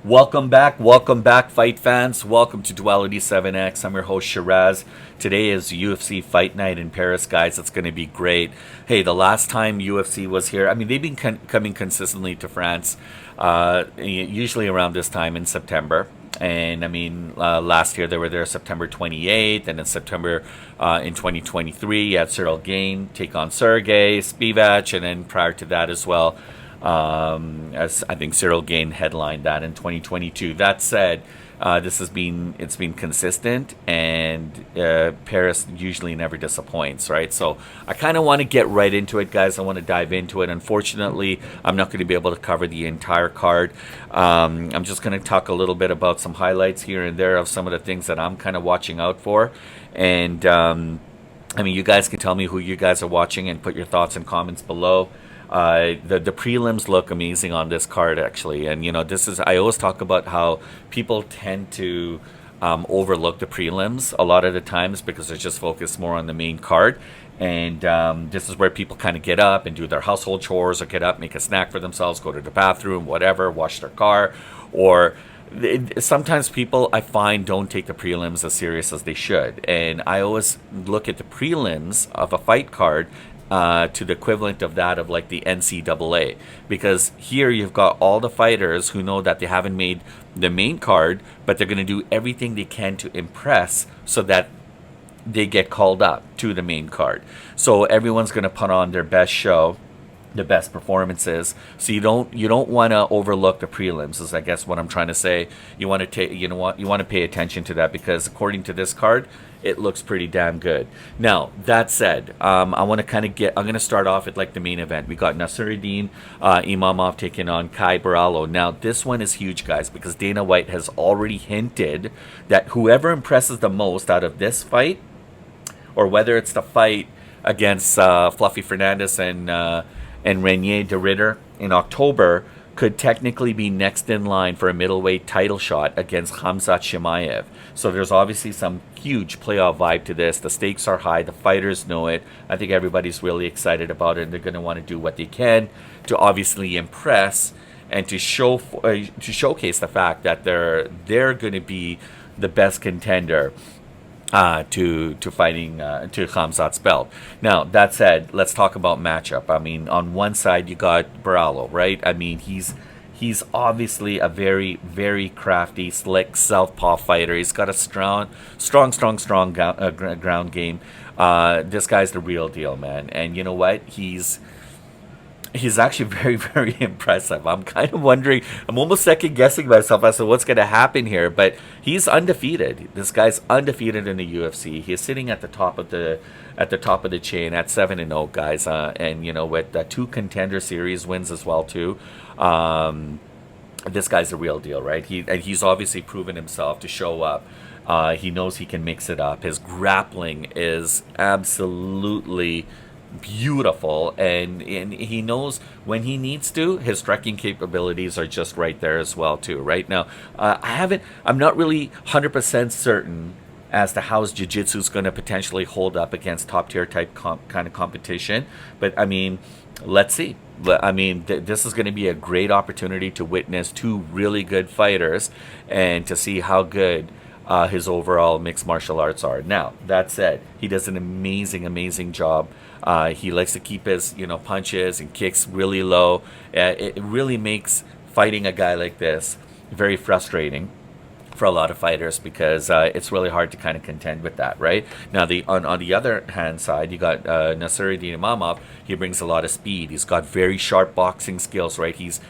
Welcome back, fight fans. Welcome to Duality 7X. I'm your host, Sheeraz. Today is UFC Fight Night in Paris, guys. It's going to be great. Hey, the last time UFC was here, I mean, they've been coming consistently to France, usually around this time in September. And I mean, last year they were there September 28th, and in September in 2023, you had Cyril Gane take on Sergey Spivak, and then prior to that as well, as I think Cyril Gane headlined that in 2022. That said, it's been consistent, and Paris usually never disappoints, right? So I kind of want to get right into it, guys. I want to dive into it. Unfortunately, I'm not going to be able to cover the entire card. I'm just going to talk a little bit about some highlights here and there of some of the things that I'm kind of watching out for, and I mean, you guys can tell me who you guys are watching and put your thoughts and comments below. The prelims look amazing on this card, actually, and this is, I always talk about how people tend to overlook the prelims a lot of the times because they're just focused more on the main card, and this is where people kind of get up and do their household chores, or get up, make a snack for themselves, go to the bathroom, whatever, wash their car, or sometimes people, I find, don't take the prelims as serious as they should, and I always look at the prelims of a fight card to the equivalent of that of like the NCAA, because here you've got all the fighters who know that they haven't made the main card, but they're going to do everything they can to impress so that they get called up to the main card. So everyone's going to put on their best show, the best performances. So you don't want to overlook the prelims, is I guess what I'm trying to say. You want to take, you want to pay attention to that, because according to this card, it looks pretty damn good. Now, that said, I want to I'm going to start off at like the main event. We got Nassourdine Imavov taking on Caio Borralho. Now, this one is huge, guys, because Dana White has already hinted that whoever impresses the most out of this fight, or whether it's the fight against Fluffy Fernandez and Renier de Ridder in October, could technically be next in line for a middleweight title shot against Khamzat Chimaev. So there's obviously some huge playoff vibe to this. The stakes are high. The fighters know it. I think everybody's really excited about it, and they're going to want to do what they can to obviously impress and to showcase the fact that they're going to be the best contender to fighting to Khamzat's belt. Now, that said, let's talk about matchup. I mean, on one side you got Borralho, right? I mean, he's obviously a very, very crafty, slick southpaw fighter. He's got a strong ground game. This guy's the real deal, man. And you know what? He's actually very, very impressive. I'm kind of wondering, I'm almost second guessing myself as to what's going to happen here, but he's undefeated. This guy's undefeated in the UFC. He's sitting at the top of the chain at 7-0, guys. And with 2 contender series wins as well too. This guy's a real deal, right? He's obviously proven himself to show up. He knows he can mix it up. His grappling is absolutely beautiful, and he knows when he needs to. His striking capabilities are just right there as well too. Right now, I'm not really 100% certain as to how his jiu-jitsu is going to potentially hold up against top tier type kind of competition, but I mean, let's see. But I mean, this is going to be a great opportunity to witness 2 really good fighters and to see how good his overall mixed martial arts are. Now, that said, he does an amazing job. He likes to keep his punches and kicks really low. It really makes fighting a guy like this very frustrating for a lot of fighters, because it's really hard to kind of contend with that, right? Now, on the other hand side, you got Nassourdine Imavov. He brings a lot of speed. He's got very sharp boxing skills, right? He's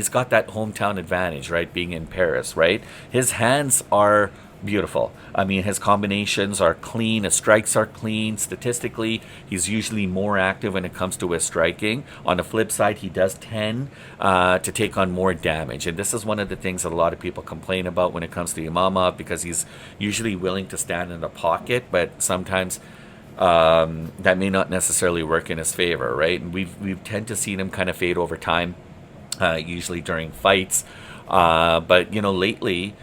got that hometown advantage, right? Being in Paris, right? His hands are beautiful. I mean, his combinations are clean, his strikes are clean. Statistically, he's usually more active when it comes to his striking. On the flip side, he does tend to take on more damage, and this is one of the things that a lot of people complain about when it comes to Imavov, because he's usually willing to stand in the pocket, but sometimes that may not necessarily work in his favor, right? And we've tend to see him kind of fade over time, usually during fights, but lately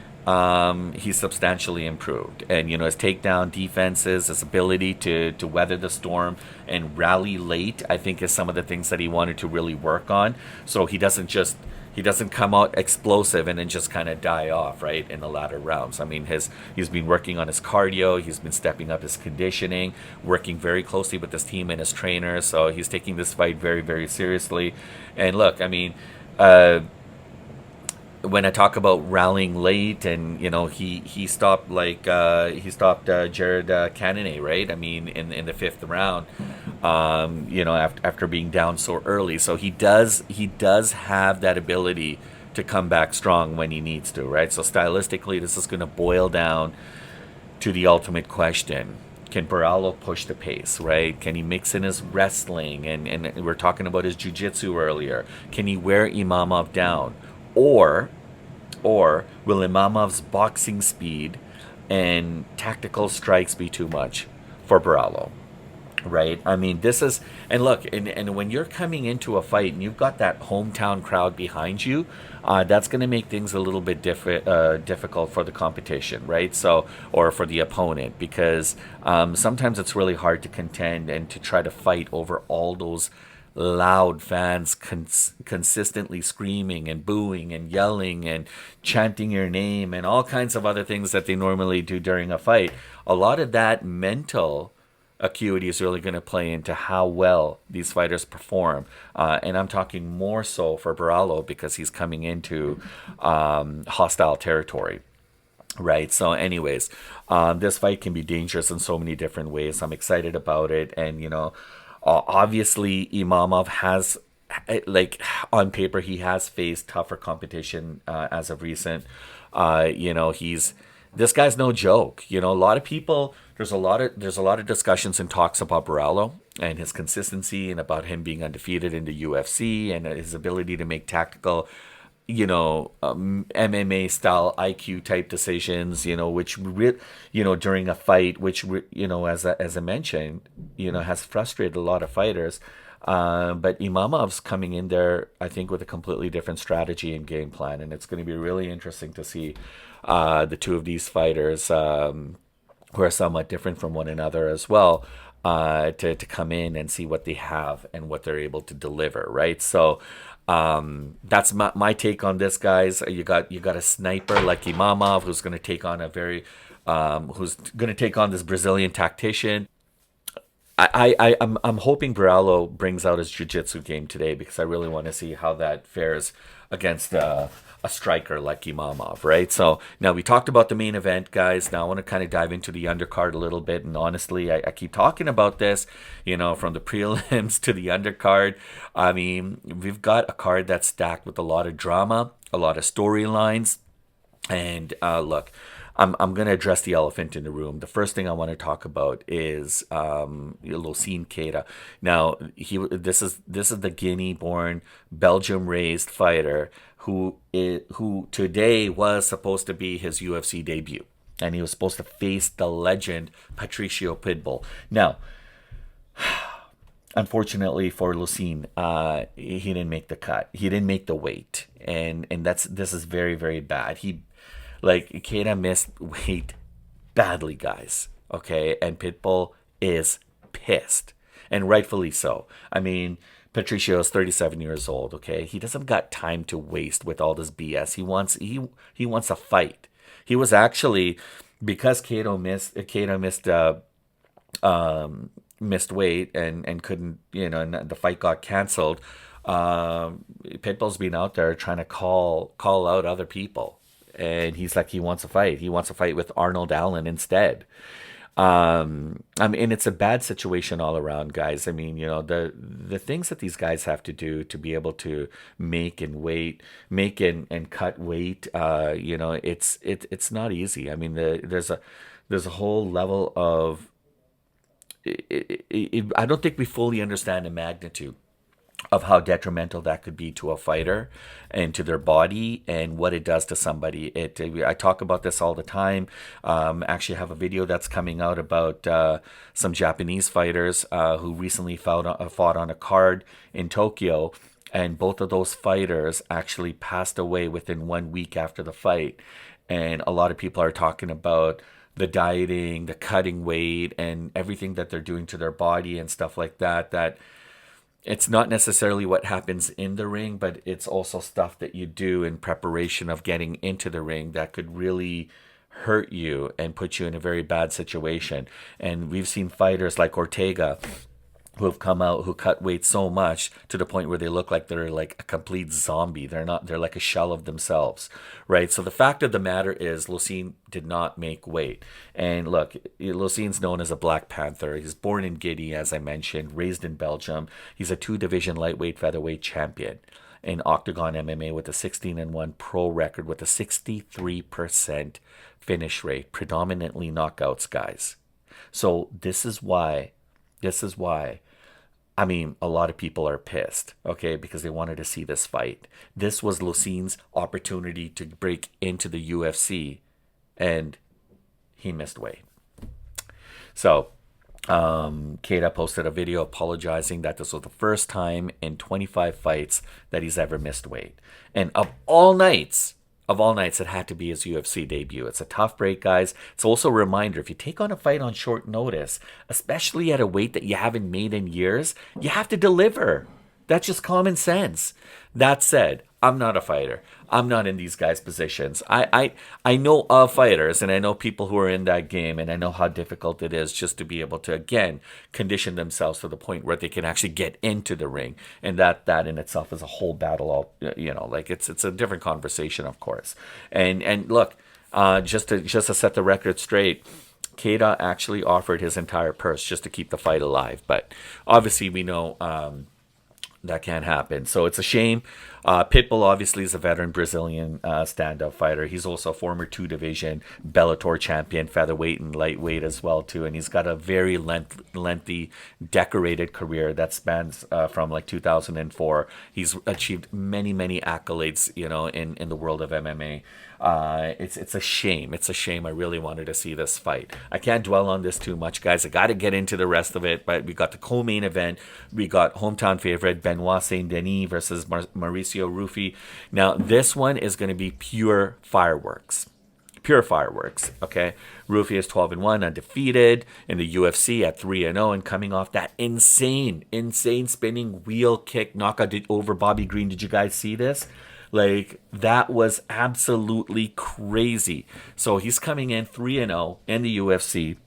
he's substantially improved. And, his takedown defenses, his ability to weather the storm and rally late, I think is some of the things that he wanted to really work on. So he doesn't just he doesn't come out explosive and then just kind of die off, right, in the latter rounds. I mean, he's been working on his cardio, he's been stepping up his conditioning, working very closely with his team and his trainer. So he's taking this fight very, very seriously. And look, I mean, when I talk about rallying late, and he stopped Jared Cannonier, right? I mean, in the fifth round, after being down so early. So he does have that ability to come back strong when he needs to, right? So stylistically, this is going to boil down to the ultimate question. Can Borralho push the pace, right? Can he mix in his wrestling? And we are talking about his jiu-jitsu earlier. Can he wear Imavov down? Or will Imavov's boxing speed and tactical strikes be too much for Borralho? Right? I mean, this is, and look, and when you're coming into a fight and you've got that hometown crowd behind you, that's going to make things a little bit difficult for the competition, right? So, or for the opponent, because sometimes it's really hard to contend and to try to fight over all those loud fans consistently screaming and booing and yelling and chanting your name and all kinds of other things that they normally do during a fight. A lot of that mental acuity is really going to play into how well these fighters perform. And I'm talking more so for Borralho because he's coming into hostile territory. Right. So anyways, this fight can be dangerous in so many different ways. I'm excited about it. And, obviously, Imavov has, on paper, he has faced tougher competition as of recent. This guy's no joke. A lot of people, there's a lot of discussions and talks about Borralho and his consistency and about him being undefeated in the UFC and his ability to make tactical, MMA style IQ type decisions, during a fight, which, as I mentioned, has frustrated a lot of fighters. But Imavov's coming in there, I think, with a completely different strategy and game plan. And it's going to be really interesting to see the two of these fighters, who are somewhat different from one another as well, to come in and see what they have and what they're able to deliver, right? So that's my take on this, guys. You got a sniper like Imavov who's going to take on this Brazilian tactician. I'm hoping Borralho brings out his jiu-jitsu game today because I really want to see how that fares against a striker like Imavov, right? So now we talked about the main event, guys. Now I want to kind of dive into the undercard a little bit. And honestly, I keep talking about this, from the prelims to the undercard. I mean, we've got a card that's stacked with a lot of drama, a lot of storylines. And look, I'm going to address the elephant in the room. The first thing I want to talk about is Nassourdine Imavov. Now, this is the Guinea-born, Belgium-raised fighter who today was supposed to be his UFC debut, and he was supposed to face the legend Patricio Pitbull. Now, unfortunately for Nassourdine, he didn't make the cut. He didn't make the weight, and this is very, very bad. Keita missed weight badly, guys. Okay, and Pitbull is pissed, and rightfully so. I mean, Patricio is 37 years old. Okay, he doesn't got time to waste with all this BS. He wants a fight. He was actually, because Keita missed weight and couldn't, and the fight got canceled. Pitbull's been out there trying to call out other people. And he's like, he wants a fight. He wants a fight with Arnold Allen instead. I mean, it's a bad situation all around, guys. I mean, the things that these guys have to do to be able to make and cut weight, it's not easy. I mean, there's a whole level of, I don't think we fully understand the magnitude of how detrimental that could be to a fighter and to their body and what it does to somebody. I talk about this all the time. Actually, I have a video that's coming out about some Japanese fighters who recently fought on a card in Tokyo, and both of those fighters actually passed away within 1 week after the fight. And a lot of people are talking about the dieting, the cutting weight, and everything that they're doing to their body and stuff like that, it's not necessarily what happens in the ring, but it's also stuff that you do in preparation of getting into the ring that could really hurt you and put you in a very bad situation. And we've seen fighters like Ortega who have come out who cut weight so much to the point where they look like they're like a complete zombie. They're not, they're like a shell of themselves, right? So the fact of the matter is Lucene did not make weight. And look, Lucene's known as a Black Panther. He's born in Guinea, as I mentioned, raised in Belgium. He's a 2 division lightweight featherweight champion in Octagon MMA with a 16-1 pro record with a 63% finish rate, predominantly knockouts, guys. So this is why I mean, a lot of people are pissed, okay, because they wanted to see this fight. This was Lucene's opportunity to break into the UFC, and he missed weight. So, Keita posted a video apologizing that this was the first time in 25 fights that he's ever missed weight. And of all nights, it had to be his UFC debut. It's a tough break, guys. It's also a reminder, if you take on a fight on short notice, especially at a weight that you haven't made in years, you have to deliver. That's just common sense. That said, I'm not a fighter. I'm not in these guys' positions. I know of fighters, and I know people who are in that game, and I know how difficult it is just to be able to, again, condition themselves to the point where they can actually get into the ring. And that in itself is a whole battle. All, like it's a different conversation, of course. And look, just to set the record straight, Keita actually offered his entire purse just to keep the fight alive. But obviously, we know that can't happen. So it's a shame. Pitbull obviously is a veteran Brazilian stand-up fighter. He's also a former 2 division Bellator champion, featherweight and lightweight as well too. And he's got a very lengthy, decorated career that spans from like 2004. He's achieved many accolades, in the world of MMA. It's a shame. It's a shame. I really wanted to see this fight. I can't dwell on this too much, guys. I got to get into the rest of it. But we got the co-main event. We got hometown favorite Benoit Saint Denis versus Mauricio Rufy. Now this one is going to be pure fireworks. Pure fireworks. Okay, Rufy is 12-1, undefeated in the UFC at 3-0, and coming off that insane spinning wheel kick knockout over Bobby Green. Did you guys see this? Like, that was absolutely crazy. So he's coming in 3-0 in the UFC.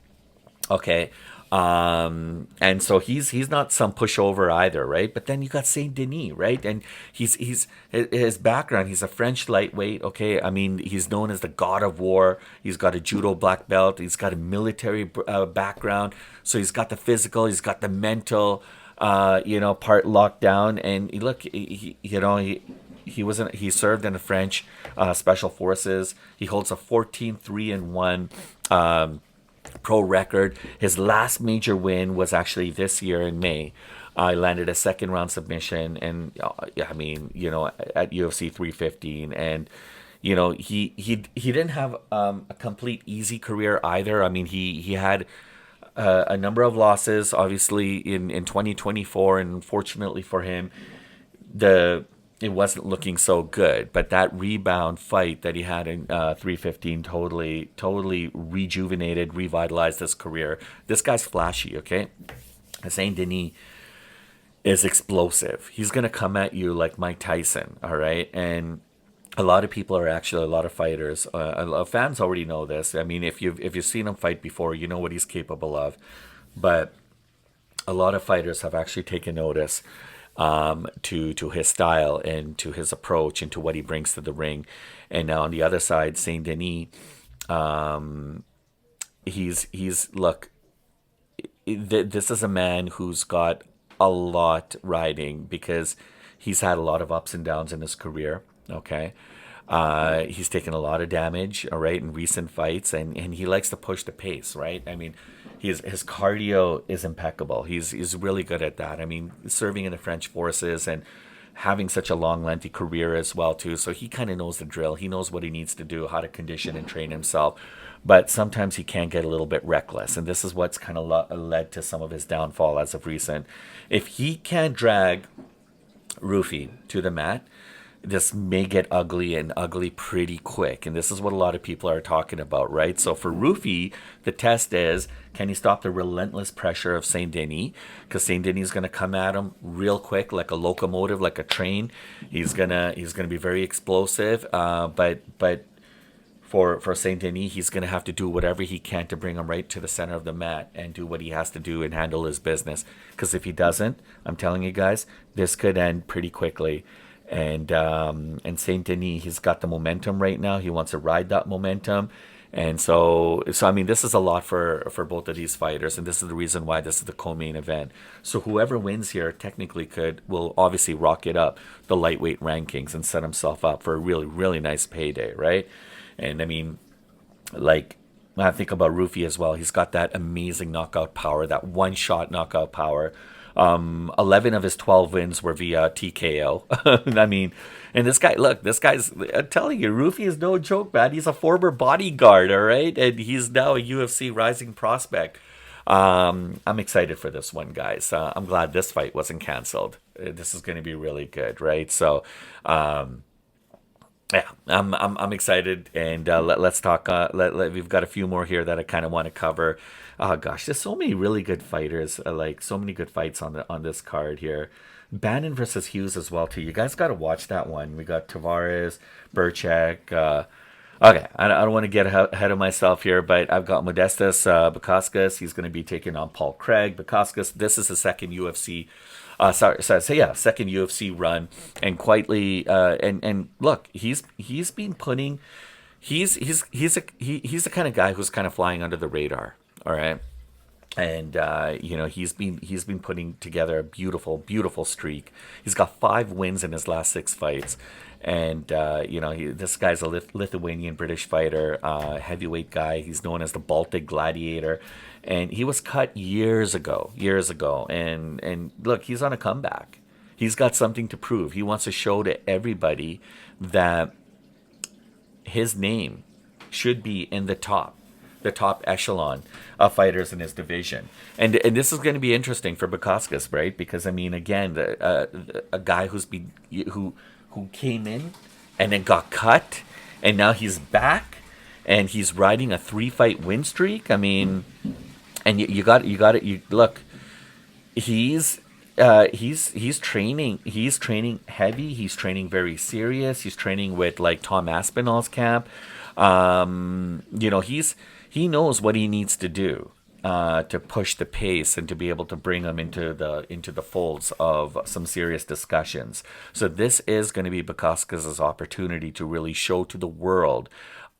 Okay. And so he's not some pushover either, right? But then you got Saint Denis, right? And he's his background, he's a French lightweight, okay? I mean, he's known as the God of War. He's got a judo black belt. He's got a military background. So he's got the physical, he's got the mental, part locked down. And look, he served in the French special forces. He holds a 14-3-1 pro record. His last major win was actually this year in May. He landed a second round submission, and at UFC 315, and he didn't have a complete easy career either. I mean, he had a number of losses, obviously in 2024, and unfortunately for him, it wasn't looking so good. But that rebound fight that he had in 315 totally rejuvenated, revitalized his career. This guy's flashy, okay? Saint Denis is explosive. He's going to come at you like Mike Tyson, all right? And a lot of fighters, fans already know this. I mean, if you've seen him fight before, you know what he's capable of. But a lot of fighters have actually taken notice to his style and to his approach and to what he brings to the ring. And now on the other side, Saint Denis, this is a man who's got a lot riding because he's had a lot of ups and downs in his career. Okay. He's taken a lot of damage, all right, in recent fights, and he likes to push the pace, right? I mean, his cardio is impeccable. He's really good at that. I mean, serving in the French forces and having such a long, lengthy career as well, too. So he kind of knows the drill. He knows what he needs to do, how to condition and train himself. But sometimes he can get a little bit reckless, and this is what's kind of led to some of his downfall as of recent. If he can't drag Rufy to the mat, this may get ugly and ugly pretty quick. And this is what a lot of people are talking about, right? So for Rufi, the test is, can he stop the relentless pressure of Saint Denis? Because Saint Denis is going to come at him real quick, like a locomotive, like a train. He's gonna be very explosive. But for Saint Denis, he's going to have to do whatever he can to bring him right to the center of the mat and do what he has to do and handle his business. Because if he doesn't, I'm telling you guys, this could end pretty quickly. And Saint Denis, he's got the momentum right now. He wants to ride that momentum. And so I mean, this is a lot for both of these fighters, and this is the reason why this is the co-main event. So whoever wins here technically will obviously rocket up the lightweight rankings and set himself up for a really, really nice payday, right? And I mean, like, when I think about Rufi as well, he's got that amazing knockout power, that one-shot knockout power. 11 of his 12 wins were via TKO. I mean, and I'm telling you, Rufi is no joke, man. He's a former bodyguard, all right? And he's now a UFC rising prospect. I'm excited for this one, guys. I'm glad this fight wasn't canceled. This is going to be really good, right? So, yeah, I'm excited, and let's talk. We've got a few more here that I kind of want to cover. Oh gosh, there's so many really good fighters, like so many good fights on this card here. Bannon versus Hughes as well too. You guys got to watch that one. We got Tavares, Burchak. Okay, I don't want to get ahead of myself here, but I've got Modestas Bukauskas. He's going to be taking on Paul Craig. Bukauskas, this is his second UFC. Second UFC run, and quietly, and look, he's been putting, he's the kind of guy who's kind of flying under the radar. All right. And he's been putting together a beautiful streak. He's got 5 wins in his last 6 fights, and this guy's a Lithuanian British fighter, heavyweight guy. He's known as the Baltic Gladiator, and he was cut years ago. And look, he's on a comeback. He's got something to prove. He wants to show to everybody that his name should be in the top echelon of fighters in his division, and this is going to be interesting for Bukauskas, right? Because I mean, again, a guy who came in and then got cut, and now he's back, and he's riding a 3-fight win streak. I mean, and you look, he's training heavy. He's training very serious. He's training with like Tom Aspinall's camp. He knows what he needs to do to push the pace and to be able to bring him into the folds of some serious discussions. So this is going to be Bukauskas' opportunity to really show to the world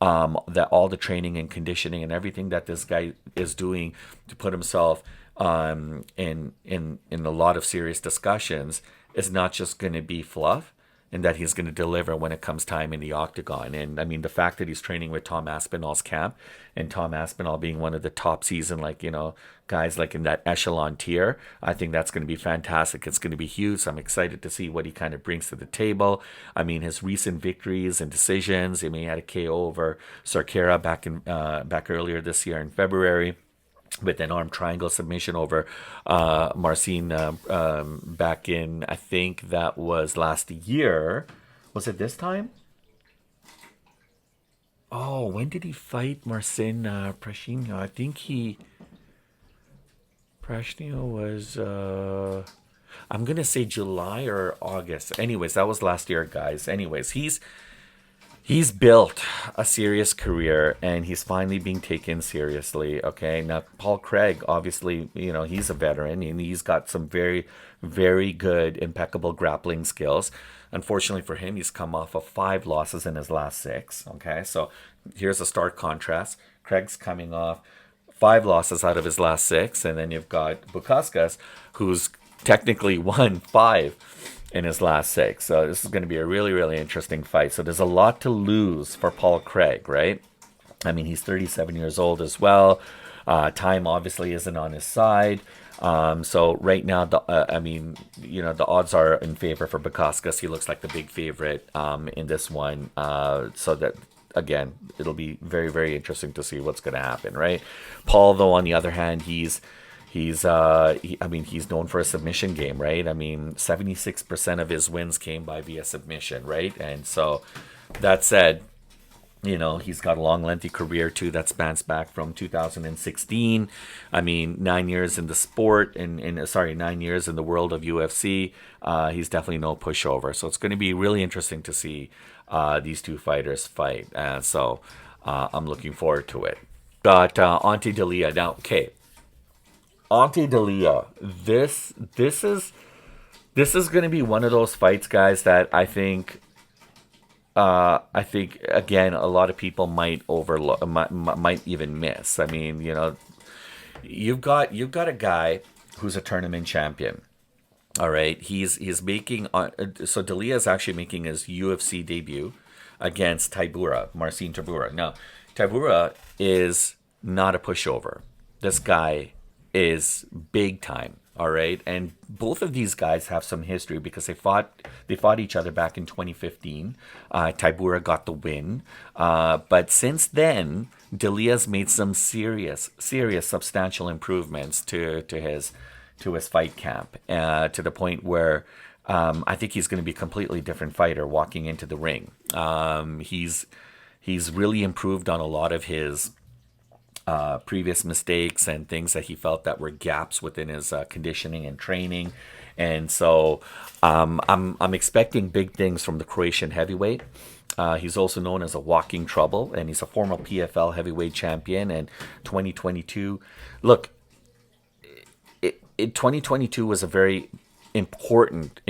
that all the training and conditioning and everything that this guy is doing to put himself in a lot of serious discussions is not just going to be fluff, and that he's going to deliver when it comes time in the octagon. And I mean, the fact that he's training with Tom Aspinall's camp, and Tom Aspinall being one of the top seasoned, guys like in that echelon tier, I think that's going to be fantastic. It's going to be huge. I'm excited to see what he kind of brings to the table. I mean, his recent victories and decisions. I mean, he had a KO over Sarkera back earlier this year in February, with an arm triangle submission over Marcin back in, I think that was last year. Was it this time? Oh, when did he fight Marcin Prashinho? I think Prashinho was, I'm going to say July or August. Anyways, that was last year, guys. Anyways, He's built a serious career, and he's finally being taken seriously. Okay, now Paul Craig, obviously, he's a veteran, and he's got some very, very good, impeccable grappling skills. Unfortunately for him, he's come off of 5 losses in his last 6. Okay, so here's a stark contrast. Craig's coming off 5 losses out of his last 6, and then you've got Bukauskas, who's technically won 5 in his last 6. So this is going to be a really, really interesting fight. So there's a lot to lose for Paul Craig, right? I mean, he's 37 years old as well. Time obviously isn't on his side. So right now, the odds are in favor for Bukauskas. He looks like the big favorite in this one. So that, again, it'll be very, very interesting to see what's going to happen, right? Paul, though, on the other hand, he's I mean, he's known for a submission game, right? I mean, 76% of his wins came by via submission, right? And so that said, he's got a long, lengthy career too that spans back from 2016. I mean, 9 years in the sport, and sorry, 9 years in the world of UFC. He's definitely no pushover. So it's going to be really interesting to see these two fighters fight. So I'm looking forward to it. Got Ante Dalia now. Okay, Ante Dalia. This is going to be one of those fights, guys, that I think again a lot of people might overlook, might even miss. I mean, you've got a guy who's a tournament champion. All right, he's making so Dalia is actually making his UFC debut against Marcin Tybura. Now, Tybura is not a pushover. This guy is big time. All right, and both of these guys have some history because they fought each other back in 2015. Tybura got the win, but since then, Dalia's made some serious, substantial improvements to his fight camp, to the point where I think he's going to be a completely different fighter walking into the ring. He's really improved on a lot of his previous mistakes and things that he felt that were gaps within his conditioning and training. And so I'm expecting big things from the Croatian heavyweight. He's also known as a walking trouble, and he's a former PFL heavyweight champion. And 2022, look, 2022 was a very important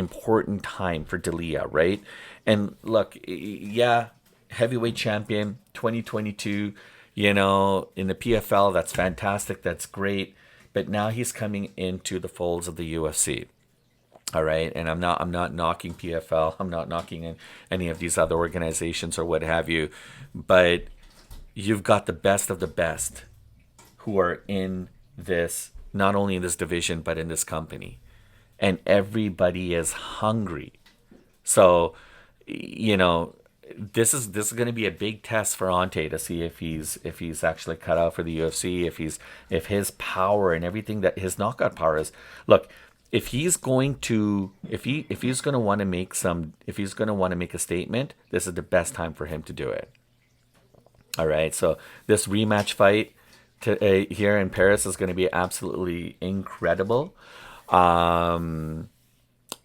time for Dalia, right? And look, yeah, heavyweight champion 2022. In the PFL, that's fantastic. That's great. But now he's coming into the folds of the UFC. All right. And I'm not knocking PFL. I'm not knocking any of these other organizations or what have you. But you've got the best of the best who are in this, not only in this division, but in this company. And everybody is hungry. So, this is going to be a big test for Ante to see if he's actually cut out for the UFC, if his power and everything that his knockout power is. Look, if he's going to want to make a statement, this is the best time for him to do it. All right, so this rematch fight here in Paris is going to be absolutely incredible. And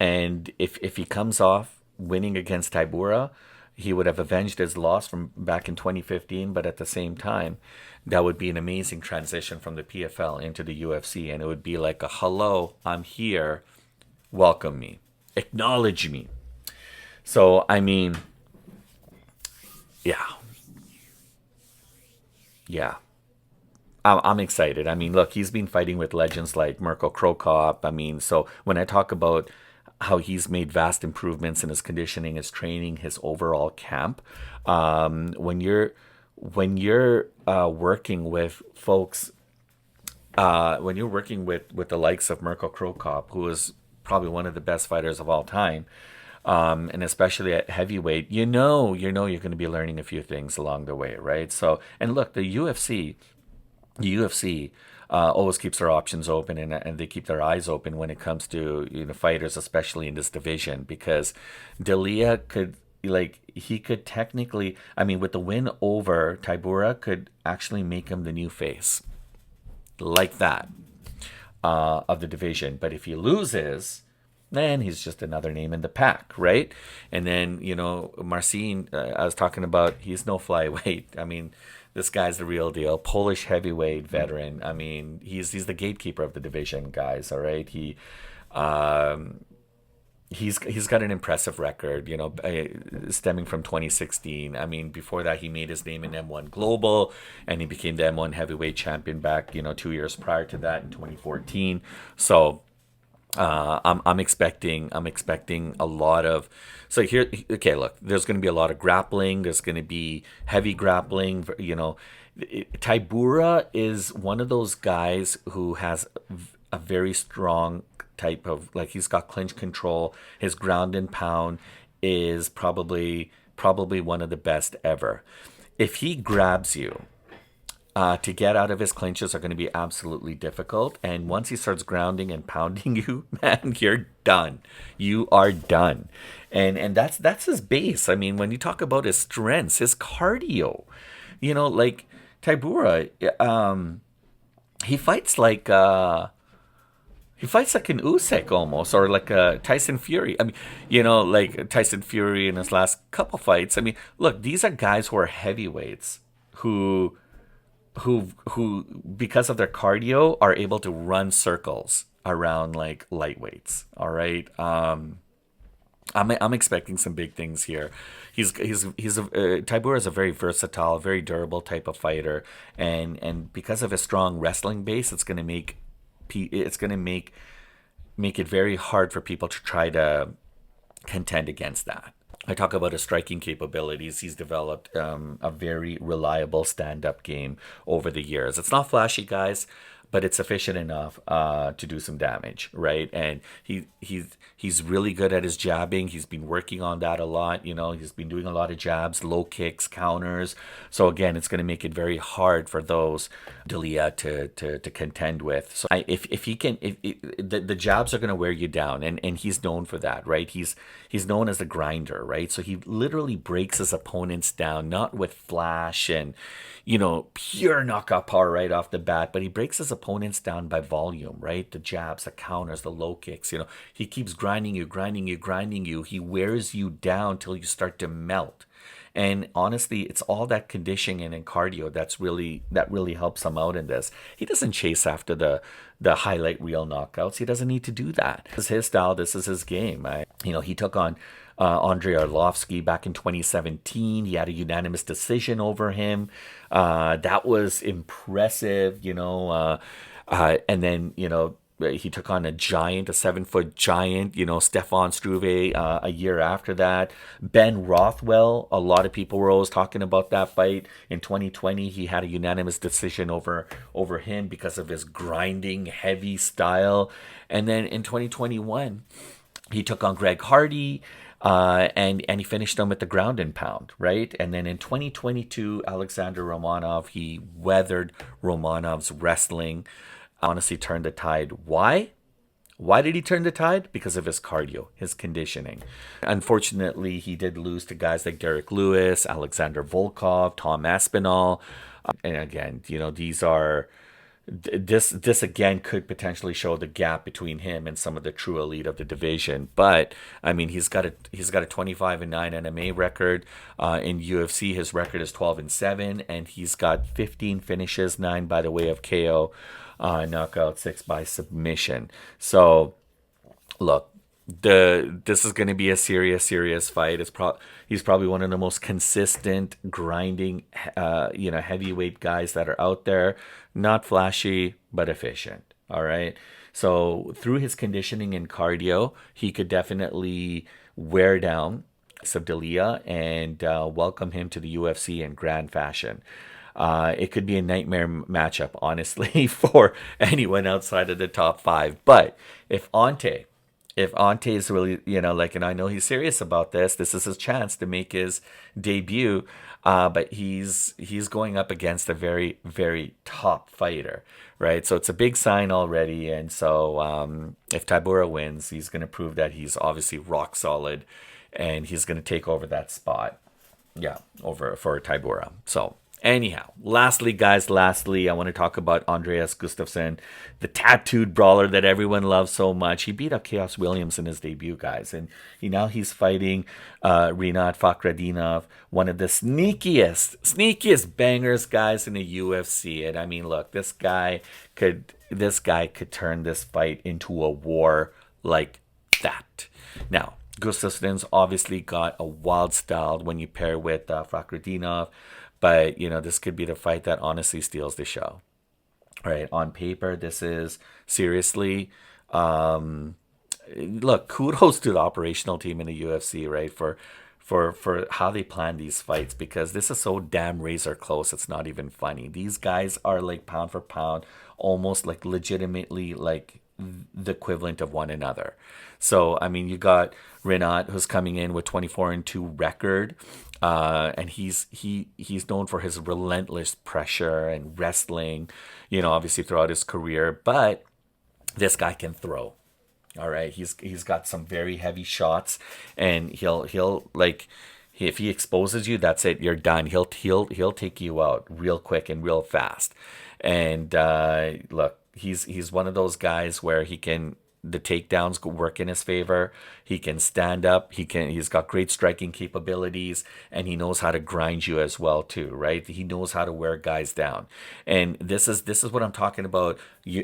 if he comes off winning against Tybura, he would have avenged his loss from back in 2015, but at the same time, that would be an amazing transition from the PFL into the UFC, and it would be like a hello, I'm here, welcome me, acknowledge me. So, I mean, yeah, I'm excited. I mean, look, he's been fighting with legends like Mirko Krokop. I mean, so when I talk about how he's made vast improvements in his conditioning, his training, his overall camp. When you're working with folks, when you're working with the likes of Mirko Krokop, who is probably one of the best fighters of all time, and especially at heavyweight, you're going to be learning a few things along the way, right? So, and look, the UFC always keeps their options open, and they keep their eyes open when it comes to fighters, especially in this division, because Dalia could technically, I mean, with the win over Tybura, could actually make him the new face, like that, of the division. But if he loses, then he's just another name in the pack, right? And then Marcin, I was talking about, he's no flyweight. I mean, this guy's the real deal. Polish heavyweight veteran. I mean, he's the gatekeeper of the division, guys. All right, he's got an impressive record. Stemming from 2016. I mean, before that, he made his name in M1 Global, and he became the M1 heavyweight champion back 2 years prior to that in 2014. So. I'm expecting a lot of, so here, okay, look, there's going to be a lot of grappling. There's going to be heavy grappling. Tybura is one of those guys who has a very strong type of, like, he's got clinch control. His ground and pound is probably one of the best ever. If he grabs you, To get out of his clinches are going to be absolutely difficult. And once he starts grounding and pounding you, man, you're done. You are done. And that's his base. I mean, when you talk about his strengths, his cardio, like Tybura, he fights like an Usyk almost, or like a Tyson Fury. I mean, like Tyson Fury in his last couple fights. I mean, look, these are guys who are heavyweights who because of their cardio are able to run circles around like lightweights. All right. I'm expecting some big things here. Tybura is a very versatile, very durable type of fighter, and because of his strong wrestling base, it's going to make it very hard for people to try to contend against that. I talk about his striking capabilities. He's developed a very reliable stand-up game over the years. It's not flashy, guys, but it's efficient enough to do some damage, right? And he's really good at his jabbing. He's been working on that a lot. He's been doing a lot of jabs, low kicks, counters. So again, it's going to make it very hard for those D'Elia to contend with. So if the jabs are going to wear you down, and he's known for that, right? He's known as the grinder, right? So he literally breaks his opponents down, not with flash and pure knockout power right off the bat, but he breaks his opponents down by volume, right? The jabs, the counters, the low kicks. He keeps grinding you. He wears you down till you start to melt. And honestly, it's all that conditioning and cardio that really helps him out in this. He doesn't chase after the highlight reel knockouts. He doesn't need to do that. This is his style. This is his game. He took on Andrei Arlovsky back in 2017. He had a unanimous decision over him. That was impressive, and then, he took on a 7-foot giant, Stefan Struve, a year after that. Ben Rothwell, a lot of people were always talking about that fight. In 2020, he had a unanimous decision over him because of his grinding, heavy style. And then in 2021, he took on Greg Hardy, and he finished him with the ground and pound, right? And then in 2022, Alexander Romanov, he weathered Romanov's wrestling, honestly turned the tide. Why? Why did he turn the tide? Because of his cardio, his conditioning. Unfortunately, he did lose to guys like Derek Lewis, Alexander Volkov, Tom Aspinall. And again, this again could potentially show the gap between him and some of the true elite of the division. But I mean, he's got a 25-9 MMA record. In UFC, his record is 12-7, and he's got 15 finishes, 9 by the way of KO, knockout, 6 by submission. So look, this is going to be a serious fight. He's probably one of the most consistent grinding heavyweight guys that are out there. Not flashy, but efficient. All right. So through his conditioning and cardio, he could definitely wear down D'Elia and welcome him to the UFC in grand fashion. It could be a nightmare matchup, honestly, for anyone outside of the top 5. But if Ante is really, and I know he's serious about this, this is his chance to make his debut. But he's going up against a very, very top fighter, right? So it's a big sign already. And so if Tybura wins, he's going to prove that he's obviously rock solid, and he's going to take over that spot, over for Tybura. So anyhow, lastly, I want to talk about Andreas Gustafsson, the tattooed brawler that everyone loves so much. He beat up Chaos Williams in his debut, guys, and he's fighting Rinat Fakhretdinov, one of the sneakiest bangers, guys, in the UFC. And I mean, look, this guy could turn this fight into a war like that. Now, Gustafsson's obviously got a wild style when you pair with Fakhretdinov. But, this could be the fight that honestly steals the show. All right, on paper, this is seriously, look, kudos to the operational team in the UFC, right, for how they plan these fights, because this is so damn razor close, it's not even funny. These guys are like pound for pound, almost like legitimately like the equivalent of one another. So, I mean, you got Rinat, who's coming in with 24-2 record. And he's known for his relentless pressure and wrestling, obviously throughout his career. But this guy can throw. All right, he's got some very heavy shots, and he'll like, if he exposes you, that's it. You're done. He'll take you out real quick and real fast. And look, he's one of those guys where the takedowns work in his favor. He can stand up. He's got great striking capabilities, and he knows how to grind you as well too, right? He knows how to wear guys down. And this is what I'm talking about,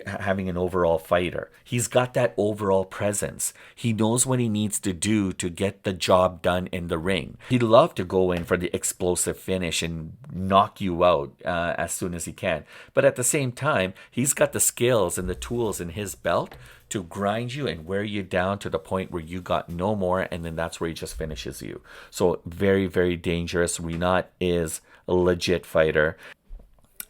having an overall fighter. He's got that overall presence. He knows what he needs to do to get the job done in the ring. He'd love to go in for the explosive finish and knock you out as soon as he can. But at the same time, he's got the skills and the tools in his belt to grind you and wear you down to the point where you got no more, and then that's where he just finishes you. So very, very dangerous. Rinat is a legit fighter.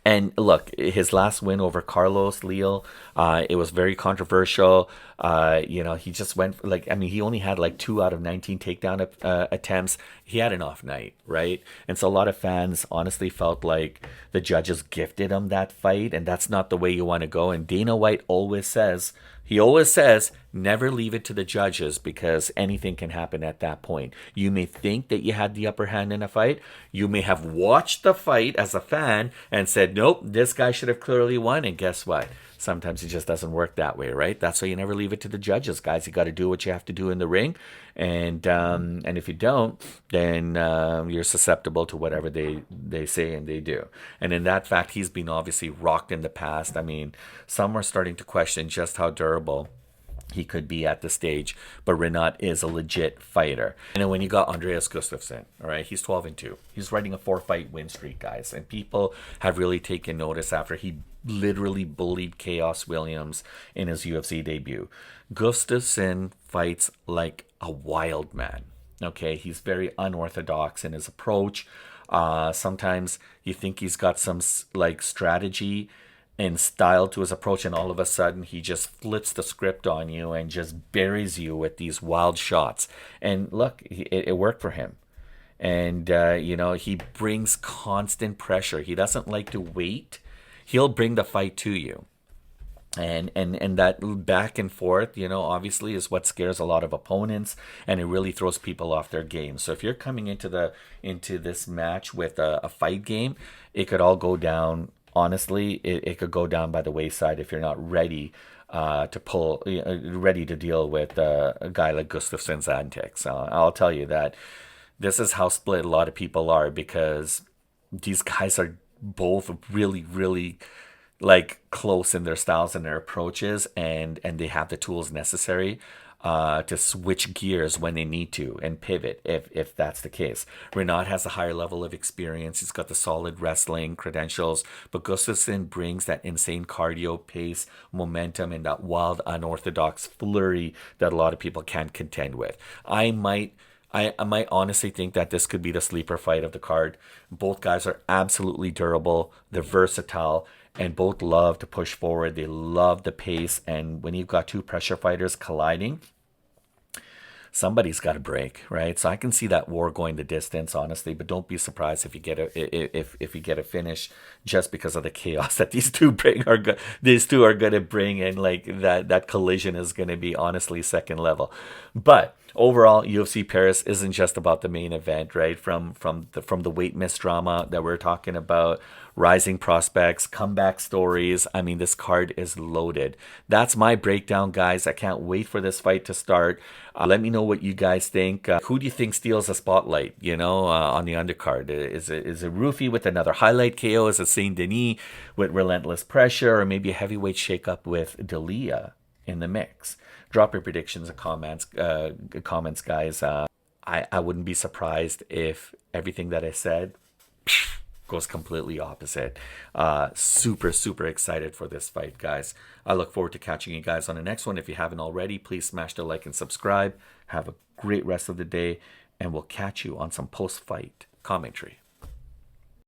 And look, his last win over Carlos Leal, it was very controversial. He just went he only had like 2 out of 19 takedown attempts. He had an off night, right? And so a lot of fans honestly felt like the judges gifted him that fight, and that's not the way you want to go. And Dana White always says, never leave it to the judges, because anything can happen at that point. You may think that you had the upper hand in a fight. You may have watched the fight as a fan and said, nope, this guy should have clearly won. And guess what? Sometimes it just doesn't work that way, right? That's why you never leave it to the judges, guys. You got to do what you have to do in the ring. And if you don't, then you're susceptible to whatever they say and they do. And in that fact, he's been obviously rocked in the past. I mean, some are starting to question just how durable he could be at the stage, but Rinat is a legit fighter. And then when you got Andreas Gustafsson, all right, he's 12-2. He's riding a 4-fight win streak, guys, and people have really taken notice after he literally bullied Chaos Williams in his UFC debut. Gustafsson fights like a wild man. Okay, he's very unorthodox in his approach. Sometimes you think he's got some like strategy and style to his approach, and all of a sudden he just flips the script on you and just buries you with these wild shots. And look, it worked for him. And he brings constant pressure. He doesn't like to wait. He'll bring the fight to you. And that back and forth, obviously is what scares a lot of opponents, and it really throws people off their game. So if you're coming into this match with a fight game, it could all go down. Honestly, it could go down by the wayside if you're not ready ready to deal with a guy like Gustafsson's antics. I'll tell you that this is how split a lot of people are, because these guys are both really, really like close in their styles and their approaches, and they have the tools necessary to switch gears when they need to and pivot if that's the case. Rinat has a higher level of experience. He's got the solid wrestling credentials, but Gustafsson brings that insane cardio, pace, momentum, and that wild, unorthodox flurry that a lot of people can't contend with. I might honestly think that this could be the sleeper fight of the card. Both guys are absolutely durable. They're versatile, and both love to push forward. They love the pace. And when you've got two pressure fighters colliding, somebody's got to break, right? So I can see that war going the distance, honestly. But don't be surprised if you get a finish, just because of the chaos that these two are going to bring, and like that collision is going to be honestly second level. But overall, UFC Paris isn't just about the main event, right? From the weight miss drama that we're talking about, rising prospects, comeback stories. I mean, this card is loaded. That's my breakdown, guys. I can't wait for this fight to start. Let me know what you guys think. Who do you think steals the spotlight, on the undercard? Is it Rufi with another highlight KO? Is it Saint Denis with relentless pressure? Or maybe a heavyweight shakeup with D'Elia in the mix? Drop your predictions and comments, guys. I wouldn't be surprised if everything that I said goes completely opposite. Super, super excited for this fight, guys. I look forward to catching you guys on the next one. If you haven't already, please smash the like and subscribe. Have a great rest of the day, and we'll catch you on some post-fight commentary.